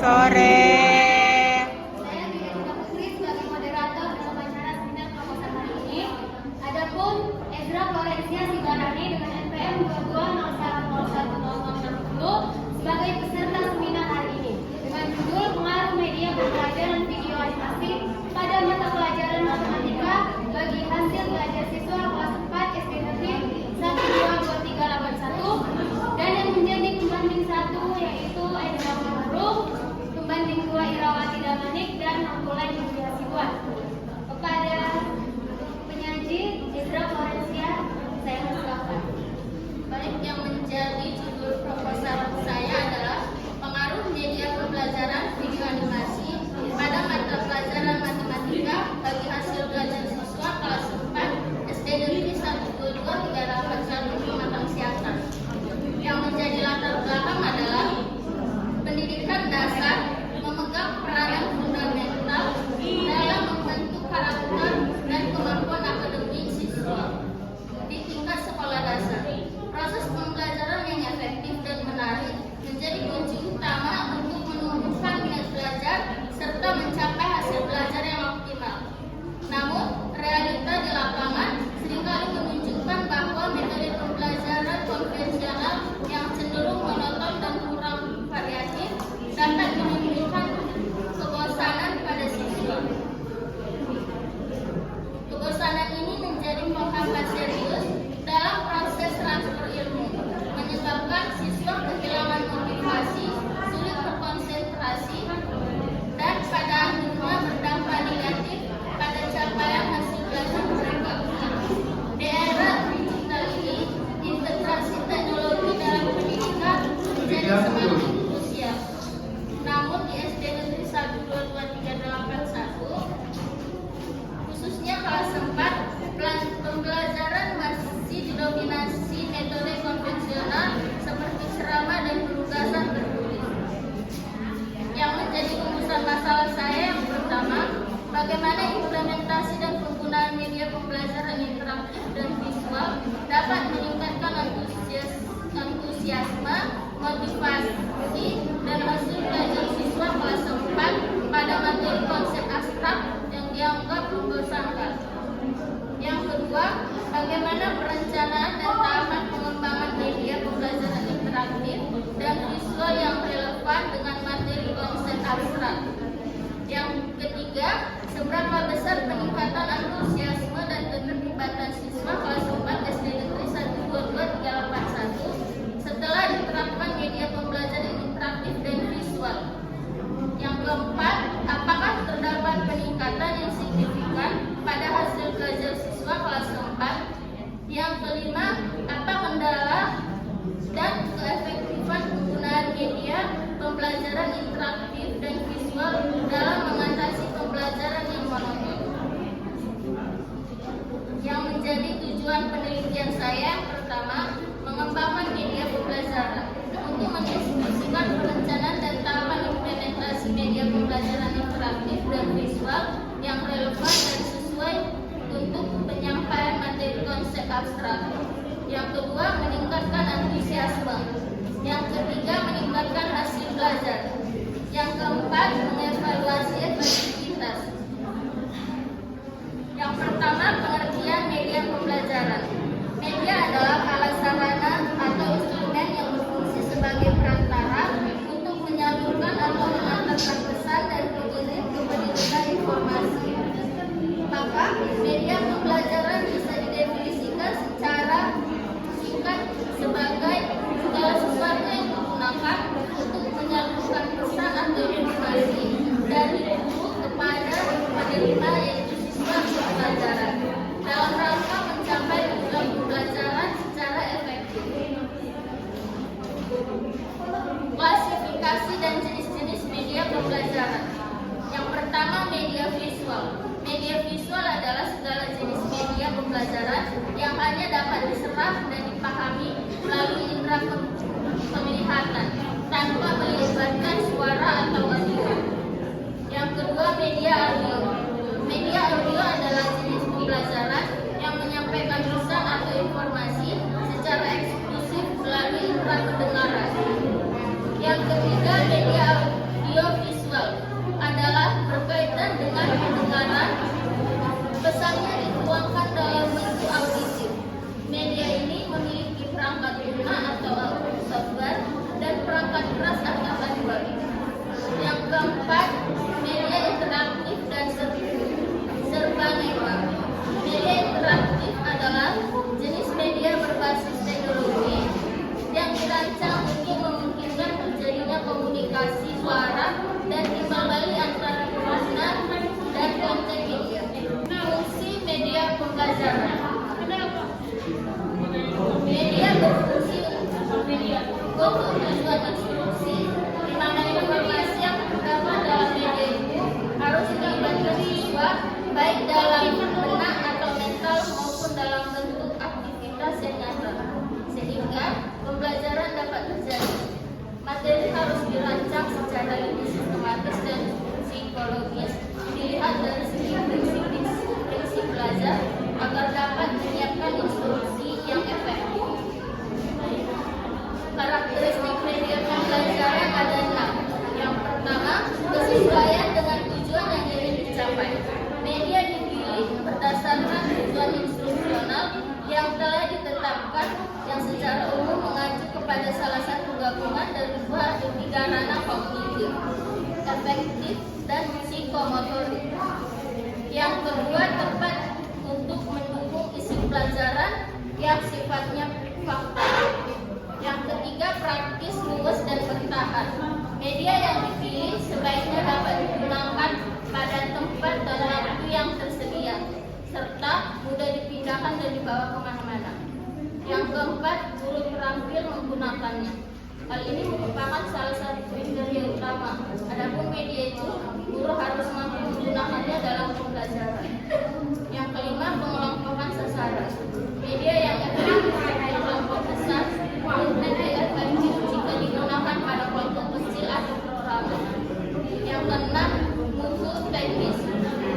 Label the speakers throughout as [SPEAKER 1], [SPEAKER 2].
[SPEAKER 1] sore.
[SPEAKER 2] Saya Dina Putri sebagai moderator dalam acara seminar proposal hari ini. Adapun Ezra Florencia Sibarani dengan NPM 2201010060 sebagai peserta seminar hari ini dengan judul Pengaruh Media Pembelajaran Video Animasi pada mata pelajaran matematika bagi hasil belajar siswa kelas 4 SD Negeri 122381 dan yang menjadi pembanding 1 yaitu Edna Maruf, pembanding 2 Irawati Damanik dan Nampulai Yulia Sibuan. Kepada penyaji Ezra Florencia, saya persilakan.
[SPEAKER 3] Baik, yang menjadi judul proposal saya adalah pengaruh media pembelajaran video animasi pada mata pelajaran matematika bagi hasil belajar siswa kelas 4 SD Negeri 122381 Pematang Siantar. Yang menjadi latar belakang adalah pendidikan dasar memegang peranan fundamental dalam membentuk karakter dan kemampuan akademik siswa di tingkat sekolah dasar. Proses pembelajaran yang efektif dan menarik menjadi kunci utama untuk menumbuhkan minat belajar serta mencapai hasil belajar yang optimal. Namun, realita di lapangan seringkali menunjukkan bahwa metode pembelajaran konvensional yang cenderung monoton dan kurang variatif dapat menimbulkan kebosanan pada siswa. Kebosanan ini menjadi penghambat serius dalam proses transfer ilmu, menyebabkan siswa kehilangan motivasi, sulit berkonsentrasi, dan pada akhirnya berdampak negatif pada capaian hasil belajar mereka. Di era digital ini, integrasi teknologi dalam pendidikan menjadi semakin krusial. Namun di SD Negeri 122381, khususnya kelas 4, pembelajaran masih didominasi metode konvensional seperti serama dan penugasan tertulis. Yang menjadi rumusan masalah saya yang pertama, bagaimana implementasi dan penggunaan media pembelajaran interaktif dan visual dapat meningkatkan antusiasme, motivasi, dan hasil belajar siswa kelas 4 pada materi konsep abstrak yang dianggap membosankan. Yang kedua, bagaimana perencanaan dan tahapan pengembangan media pembelajaran interaktif dan visual yang relevan dengan materi konsep abstrak. Yang ketiga, seberapa besar peningkatan antusiasme dan keterlibatan siswa kelas 4 SD Negeri 122381 setelah diterapkan media pembelajaran interaktif dan visual. Yang keempat, apakah terdapat peningkatan yang signifikan pada hasil belajar siswa kelas 4? Yang kelima, apa kendala dan keefektifan penggunaan media pembelajaran interaktif dan visual dalam mengatasi pembelajaran yang monoton? Yang menjadi tujuan penelitian saya yang pertama, mengembangkan media pembelajaran untuk mendiskusikan perencanaan dan tahapan implementasi media pembelajaran interaktif dan visual yang relevan dan sesuai untuk penyampaian materi konsep abstrak. Yang kedua, meningkatkan antusiasme. Yang ketiga, meningkatkan hasil belajar. Yang keempat, mengevaluasi efektivitas. Yang pertama, pengertian media pembelajaran. Media adalah alat sarana atau instrumen yang berfungsi sebagai perantara untuk menyalurkan atau mengantarkan pesan dan pendidikan informasi. Maka, media pembelajaran bisa didefinisikan secara singkat sebagai segala sesuatu yang digunakan untuk menyalurkan pesan atau informasi dari guru kepada penerima yaitu siswa pembelajaran dalam rangka mencapai tujuan pembelajaran secara efektif. Klasifikasi dan jenis-jenis media pembelajaran. Yang pertama, media visual. Media visual adalah segala jenis media pembelajaran yang hanya dapat diserap dan dipahami melalui indera penglihatan tanpa melibatkan suara atau audio. Yang kedua, media audio. Media audio adalah jenis pembelajaran yang menyampaikan pesan atau informasi secara eksklusif melalui indera pendengaran. Yang ketiga, media audio dan pendengaran. Pesannya dituangkan dalam bentuk auditif. Media ini memiliki perangkat lunak atau software dan perangkat keras atau hardware. Yang keempat, media interaktif dan serba network. Media interaktif adalah jenis media berbasis teknologi yang dirancang untuk memungkinkan terjadinya komunikasi suara dan timbal balik antara pengguna dan konten media. Fungsi media pembelajaran. Media berfungsi untuk tujuan instruksi, di mana informasi yang terdapat dalam media itu harus dilibatkan siswa baik dalam benak atau mental maupun dalam bentuk aktivitas yang nyata, sehingga pembelajaran dapat terjadi. Materi harus dirancang secara lebih sistematis dan psikologis, dilihat dari segi prinsip belajar agar dapat menyiapkan instruksi yang efektif. Karakteristik media pembelajaran ada 6. Yang pertama, kesesuaian dengan tujuan yang ingin dicapai. Media dipilih berdasarkan tujuan instruksional yang telah ditetapkan, yang secara umum mengacu kepada salah satu gabungan dari 2 atau 3 ranah kognitif, efektif dan psikomotorik. Yang kedua, tepat untuk mendukung isi pelajaran yang sifatnya fakta. Yang ketiga, praktis, luas dan bertahan. Media yang dipilih sebaiknya dapat digunakan pada tempat dan waktu yang tersedia, serta mudah dipindahkan dan dibawa kemana-mana. Yang keempat, guru terampil menggunakannya. Hal ini merupakan salah satu kriteria utama. Adapun media itu, guru harus mampu menggunakannya dalam pembelajaran. Yang kelima, pengelompokan sasaran. Media yang efektif untuk kelompok besar lebih efektif jika digunakan pada kelompok kecil atau program. Yang keenam, mutu teknis.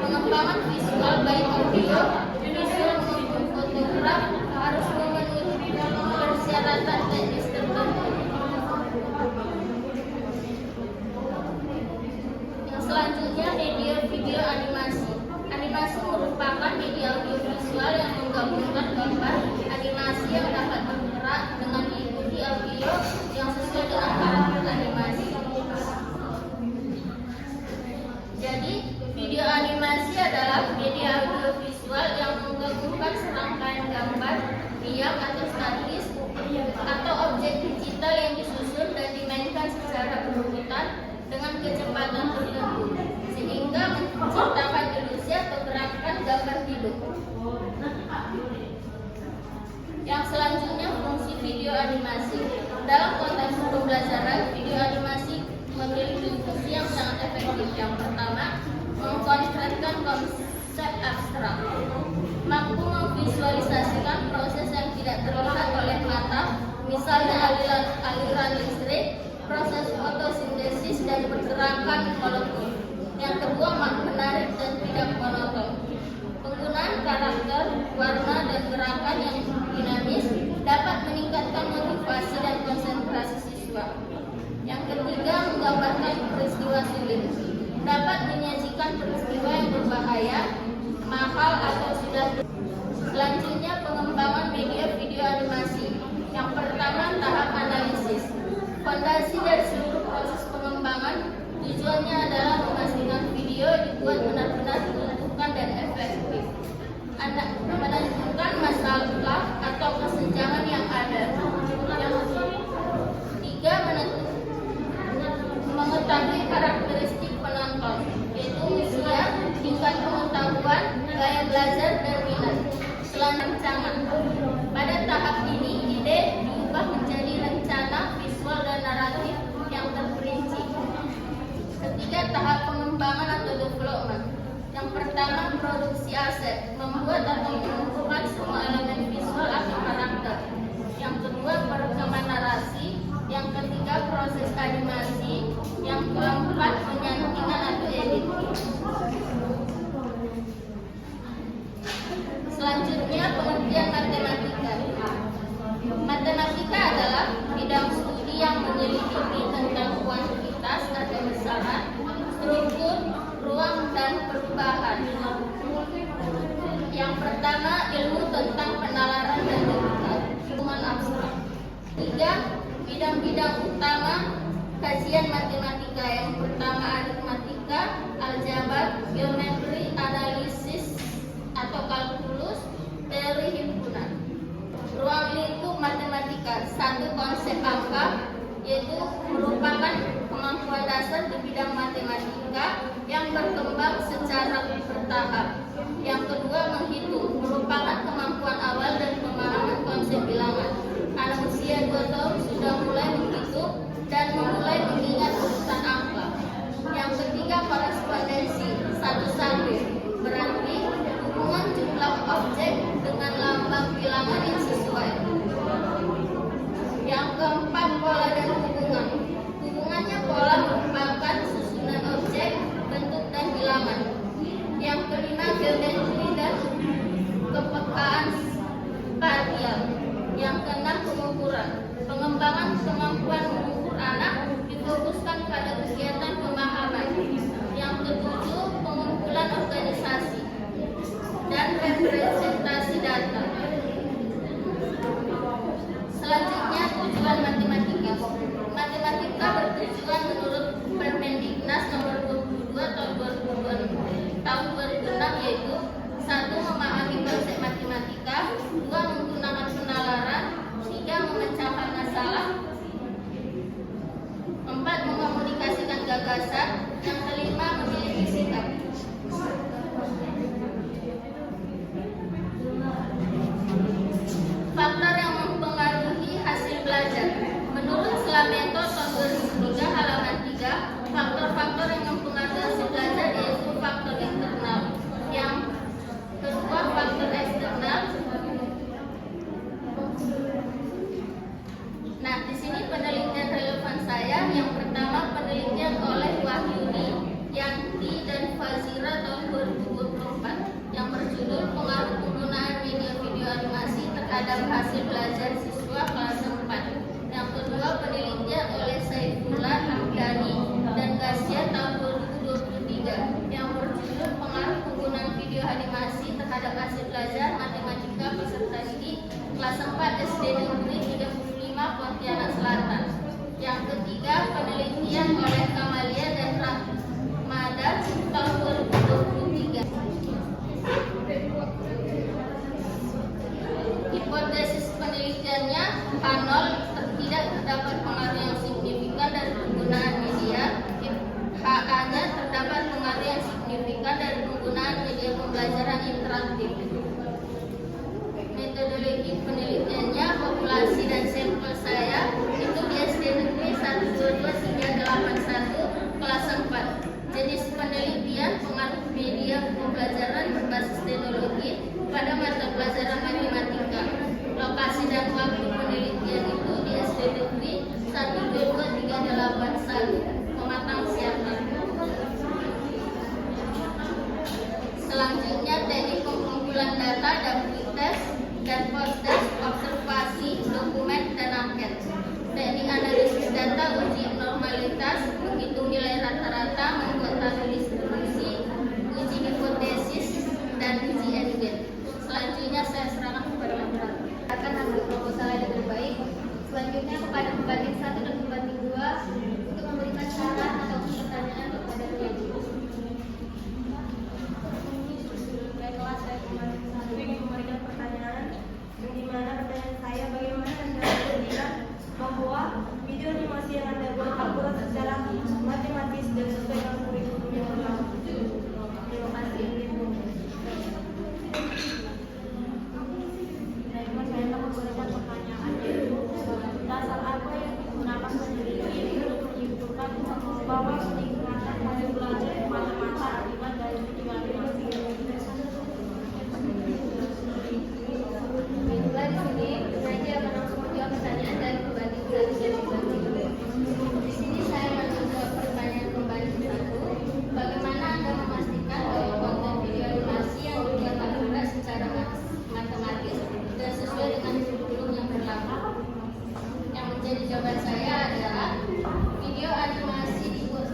[SPEAKER 3] Pengembangan visual baik audio, visual maupun fotograf harus memenuhi persyaratan teknis tertentu. Yang selanjutnya, media video animasi. Animasi merupakan media audiovisual yang menggabungkan gambar animasi yang dapat bergerak dengan diikuti audio yang sesuai dengan karakter animasi. Jadi, video animasi adalah media audiovisual yang menggabungkan serangkaian gambar, diam atau statis, atau objek digital yang disusun dan dimainkan secara berurutan dengan kecepatan tertentu, sehingga menciptakan ilusi atau gerakan gambar hidup. Yang selanjutnya, fungsi video animasi. Dalam konteks pembelajaran, video animasi memiliki fungsi yang sangat efektif. Yang pertama, mengkonkretkan konsep abstrak, mampu memvisualisasikan proses yang tidak terlihat oleh mata, misalnya aliran listrik, proses fotosintesis dan pergerakan molekul. Yang kedua, menarik dan tidak monoton. Penggunaan karakter, warna dan gerakan yang dinamis dapat meningkatkan motivasi dan konsentrasi siswa. Yang ketiga, menggambarkan peristiwa sulit. Dapat menyajikan peristiwa yang berbahaya, mahal atau sudah. Selanjutnya, pengembangan media video animasi. Yang pertama, tahap analisis. Fondasi dari seluruh proses pengembangan tujuannya adalah memastikan video dibuat benar-benar menentukan dan efektif, menentukan masalah atau kesenjangan yang ada. Yang ketiga, mengetahui karakteristik penonton, yaitu usia, tingkat pengetahuan, gaya belajar, dan minat. Selanjutnya, pada tahap ini ide diubah menjadi rencana, visual, dan naratif yang terperinci. Ketiga, tahap pengembangan atau development. Yang pertama, produksi aset, membuat atau mengumpulkan semua elemen visual atau karakter. Yang kedua, perekaman narasi. Yang ketiga, proses animasi. Yang keempat, penyantingan atau editing. Selanjutnya, pengertian matematika. Matematika adalah bidang studi yang menyelidiki tentang kuantitas atau besaran, struktur, ruang, dan perubahan ketiga, bidang-bidang utama kajian matematika. Yang pertama aritmatika, aljabar, geometri, analisis atau kalkulus, teori himpunan. Ruang lingkup matematika, satu konsep angka, yaitu merupakan kemampuan dasar di bidang matematika yang berkembang secara bertahap. Yang kedua, menghitung, merupakan kemampuan awal dan pemahaman konsep bilangan. Anak usia 2 tahun sudah mulai menghitung dan memulai mengingat urutan angka. Yang ketiga, korespondensi, 1-1, berarti hubungan jumlah objek dengan lambang bilangan yang sesuai. Yang keempat, pola dan hubungan. Hubungannya pola merupakan susunan objek, bentuk, dan bilangan. Yang kelima, geometri dan kepekaan spasial. Yang keenam, pengukuran. Pengembangan kemampuan mengukur anak difokuskan pada kegiatan pemahaman. Yang ketujuh, pengumpulan organisasi dan representasi data. Selanjutnya, tujuan matematika. Matematika bertujuan menurut Permendiknas nomor 22 tahun 2006 yaitu 1. Memahami konsep matematika, 2. Menggunakan penalaran, 3. Memecahkan masalah, 4. Mengomunikasikan gagasan, yang kelima memiliki sikap. Faktor yang mempengaruhi hasil belajar. Menurut Slameto tahun 2003 halaman 3, faktor-faktor yang mempengaruhi hasil belajar yaitu faktor internal. Yang kedua, faktor eksternal. Nah, di sini penelitian relevan saya. Yang pertama, penelitian oleh Wahyudi, Yanti, dan Fazira tahun 2024 yang berjudul Pengaruh Penggunaan Media Video Animasi terhadap Hasil Belajar Siswa Kelas 4. Yang kedua, penelitian oleh Saifullah Hamdani dan Gasya tahun 2023 yang berjudul Pengaruh Penggunaan Video Animasi terhadap Hasil Belajar Matematika Peserta Didik Kelas 4 SD Negeri 35 Pontianak Selatan. Yang ketiga, penelitian oleh Kamalia dan Rahmada tahun 2023. Hipotesis penelitiannya, H0 tidak terdapat pengaruh yang signifikan dari penggunaan media. HA-nya terdapat pengaruh yang signifikan dari penggunaan media pembelajaran interaktif. Metodologi penelitiannya, populasi dan sampel saya itu di SD Negeri 122 hingga 81 kelas 4. Jenis penelitian, pengaruh media pembelajaran berbasis teknologi pada mata pelajaran matematika. Lokasi dan waktu penelitian itu di SD Negeri 122 381 Pematang Siantar. Selanjutnya, teknik pengumpulan data dan pretest dan post-test, observasi, dokumen, dan angket. Teknik analisis data, uji normalitas, menghitung nilai rata-rata, membuat tabel distribusi, uji hipotesis, dan uji NG. Selanjutnya saya serahkan kepada moderator.
[SPEAKER 2] Akan hasil proposal yang terbaik. Selanjutnya kepada pembanding 1 dan pembanding 2 untuk memberikan saran atau pertanyaan kepada penyaji.
[SPEAKER 1] Baiklah, saya pembanding 1 ingin memberikan pertanyaan, di mana pertanyaan saya bagaimana Anda melihat bahwa video animasi yang Anda buat akurat secara matematis dan sesuai dengan kurikulum yang berlaku. Terima kasih. Saya akan memberikan pertanyaan yaitu dasar apa yang digunakan peneliti untuk menyimpulkan bahwa peningkatan hasil belajar mata-mata akibat dari video animasi.
[SPEAKER 2] Baiklah, di sini penyaji akan langsung menjawab pertanyaan dari pembanding 1 dan pembanding 2. Di sini saya akan menjawab pertanyaan pembanding 1. Bagaimana Anda memastikan bahwa konten video animasi yang dibuat akurat secara matematis dan sesuai dengan kurikulum yang berlaku? Yang menjadi jawaban saya adalah video animasi dibuat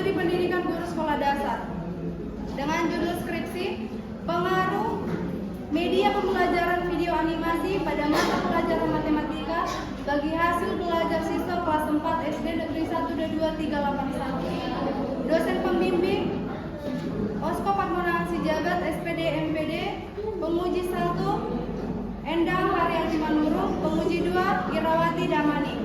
[SPEAKER 4] Studi Pendidikan Guru Sekolah Dasar dengan judul skripsi pengaruh media pembelajaran video animasi pada mata pelajaran matematika bagi hasil belajar siswa kelas 4 SD Negeri 1 dan 2 381. Dosen pembimbing Osko Patmonang Sijabat SPD MPD, penguji 1 Endang Haryanti Manurung, penguji 2 Irawati Damani.